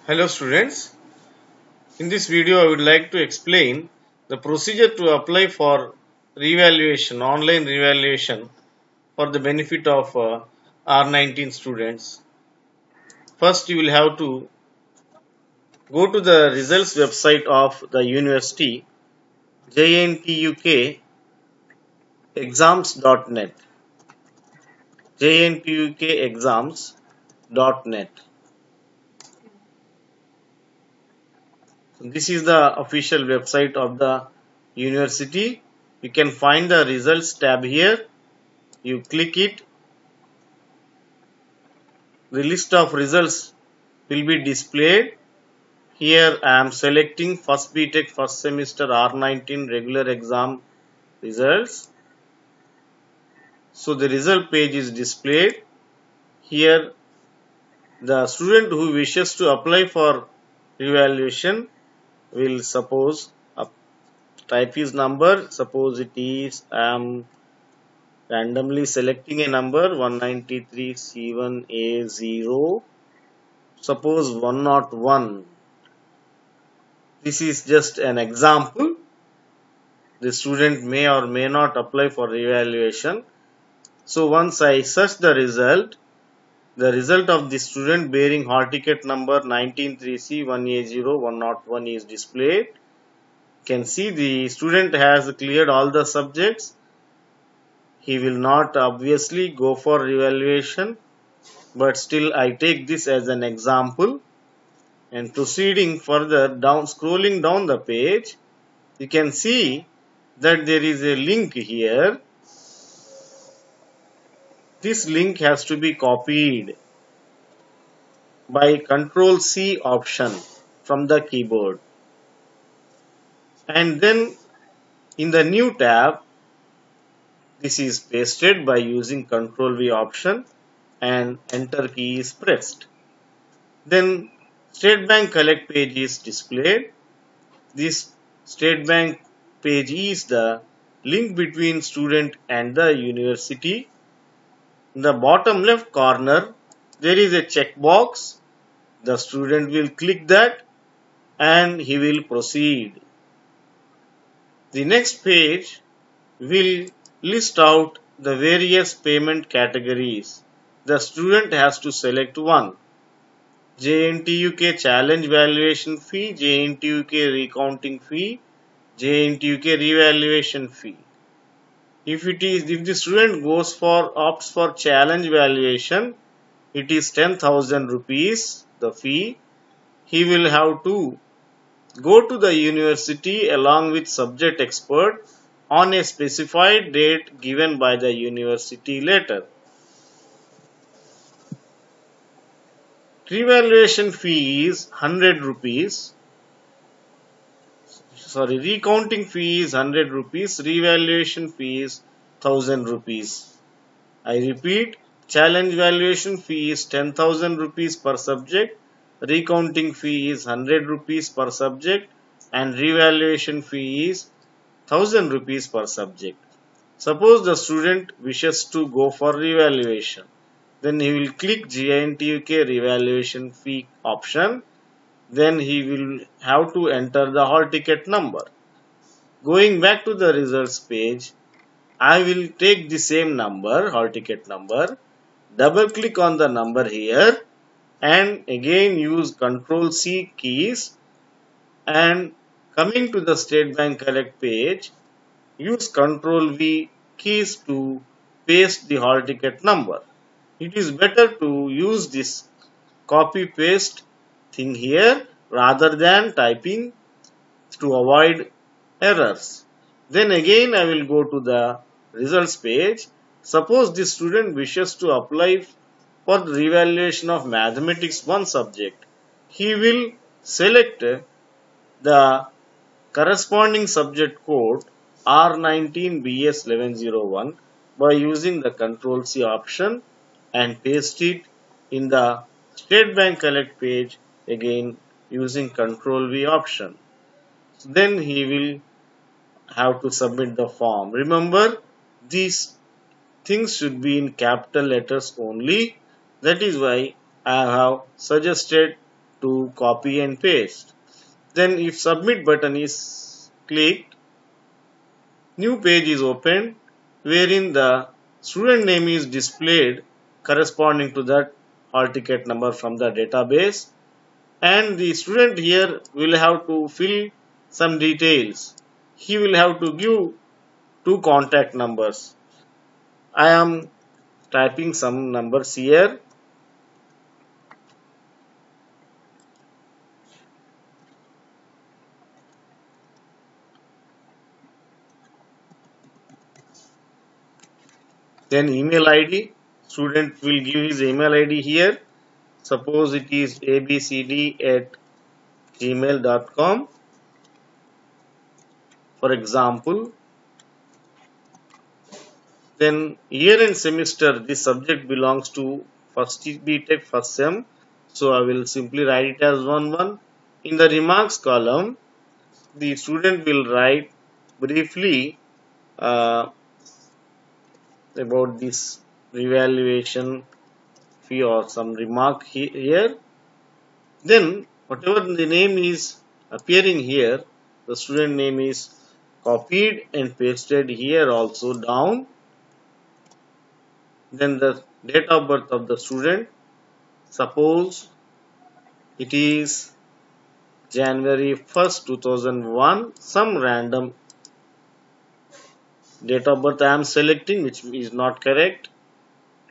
Hello students, in this video I would like to explain the procedure to apply for revaluation, online revaluation for the benefit of R19 students. First you will have to go to the results website of the university jntukexams.net jntukexams.net. This is the official website of the university. You can find the results tab here. You click it, the list of results will be displayed. Here I am selecting first BTech first semester R19 regular exam results. So the result page is displayed. Here the student who wishes to apply for revaluation will type his number. Suppose it is I am randomly selecting a number 193 C1A0. Suppose 101. This is just an example. The student may or may not apply for revaluation. So once I search the result of the student bearing hall ticket number 193C1A0101 is displayed. You can see the student has cleared all the subjects. He will not obviously go for revaluation, but still I take this as an example. And proceeding further down, scrolling down the page, you can see that there is a link here. This link has to be copied by Ctrl C option from the keyboard. And then in the new tab, this is pasted by using Ctrl V option and enter key is pressed. Then State Bank Collect page is displayed. This State Bank page is the link between student and the university. In the bottom left corner, there is a checkbox. The student will click that and he will proceed. The next page will list out the various payment categories. The student has to select one. JNTUK challenge valuation fee, JNTUK recounting fee, JNTUK revaluation fee. If the student opts for challenge valuation, it is 10,000 rupees the fee. He will have to go to the university along with subject expert on a specified date given by the university letter. Revaluation fee is 100 rupees. Recounting fee is 100 rupees. Revaluation fee is 1000 rupees. I repeat, challenge valuation fee is 10,000 rupees per subject. Recounting fee is 100 rupees per subject and revaluation fee is 1000 rupees per subject. Suppose the student wishes to go for revaluation. Then he will click JNTUK revaluation fee option. Then he will have to enter the hall ticket number. Going back to the results page, I will take the same number, hall ticket number, double click on the number here and again use Ctrl C keys, and coming to the State Bank Collect page, use Ctrl V keys to paste the hall ticket number. It is better to use this copy paste thing here rather than typing to avoid errors. Then again I will go to the results page. Suppose the student wishes to apply for the revaluation of mathematics 1 subject. He will select the corresponding subject code R19BS1101 by using the Ctrl C option and paste it in the State Bank Collect page again using Ctrl V option. Then he will have to submit the form. Remember, these things should be in capital letters only. That is why I have suggested to copy and paste. Then if submit button is clicked, new page is opened wherein the student name is displayed corresponding to that hall ticket number from the database, and the student here will have to fill some details. He will have to give two contact numbers. I am typing some numbers here. Then email ID. Student will give his email ID here. Suppose it is abcd@gmail.com. For example, then year and semester, this subject belongs to first BTech first sem. So I will simply write it as 1 1. In the remarks column, the student will write briefly about this revaluation fee or some remark here. Then whatever the name is appearing here, the student name is copied and pasted here also down. Then the date of birth of the student, suppose it is January 1st, 2001, some random date of birth I am selecting which is not correct,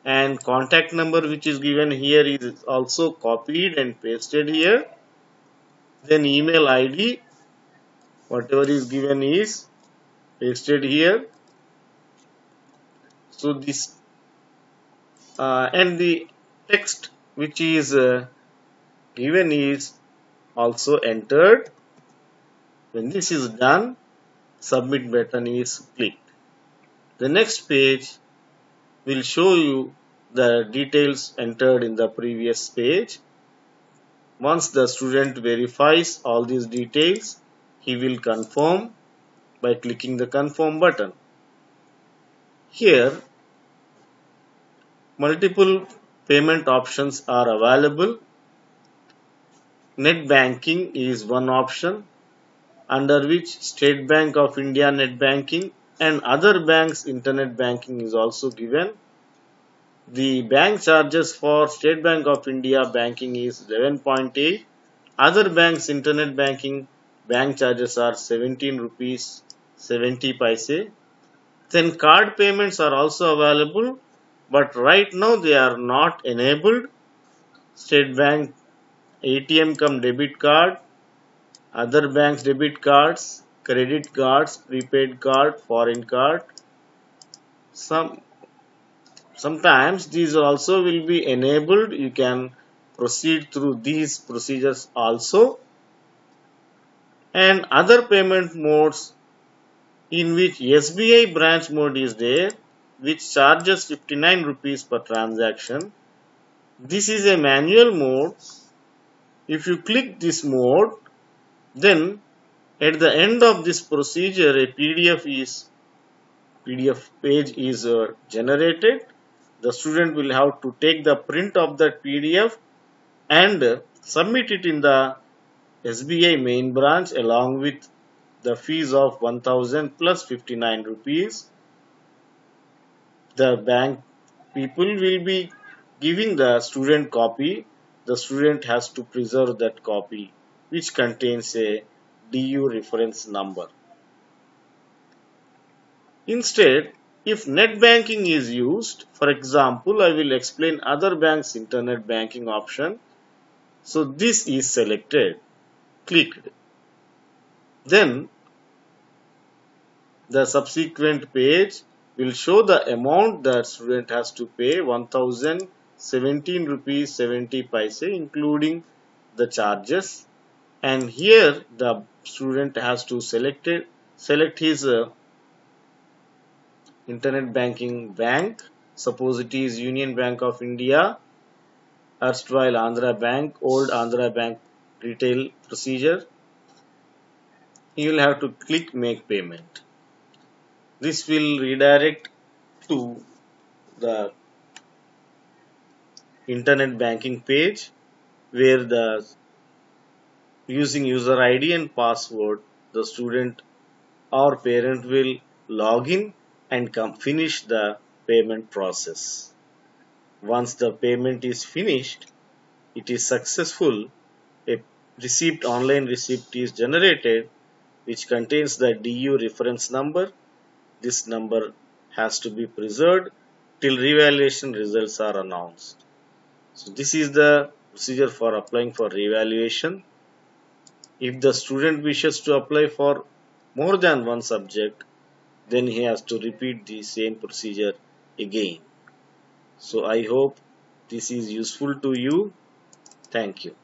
and contact number which is given here is also copied and pasted here. Then email ID, whatever is given is pasted here. So this and the text which is given is also entered. When this is done, submit button is clicked. The next page will show you the details entered in the previous page. Once the student verifies all these details, he will confirm by clicking the confirm button. Here, multiple payment options are available. Net banking is one option, under which State Bank of India net banking and other banks internet banking is also given. The bank charges for State Bank of India banking is 11.8. Other banks internet banking bank charges are 17 rupees 70 paise. Then card payments are also available, but right now they are not enabled. State Bank ATM cum debit card, other banks debit cards, credit cards, prepaid card, foreign card. Sometimes these also will be enabled. You can proceed through these procedures also. And other payment modes, in which SBI branch mode is there, which charges 59 rupees per transaction. This is a manual mode. If you click this mode, then at the end of this procedure, a PDF page is generated. The student will have to take the print of that PDF and submit it in the SBI main branch along with the fees of 1000 plus 59 rupees. The bank people will be giving the student copy. The student has to preserve that copy, which contains a DU reference number. Instead, if net banking is used, for example, I will explain other banks' internet banking option. So this is selected, clicked. Then the subsequent page will show the amount that student has to pay, 1017 rupees 70 paise, including the charges. And here the student has to select his internet banking bank. Suppose it is Union Bank of India, erstwhile Andhra Bank, old Andhra Bank retail procedure. You will have to click make payment. This will redirect to the internet banking page where the Using user ID and password, the student or parent will log in and finish the payment process. Once the payment is finished, it is successful. A online receipt is generated which contains the DU reference number. This number has to be preserved till revaluation results are announced. So this is the procedure for applying for revaluation. If the student wishes to apply for more than one subject, then he has to repeat the same procedure again. So I hope this is useful to you. Thank you.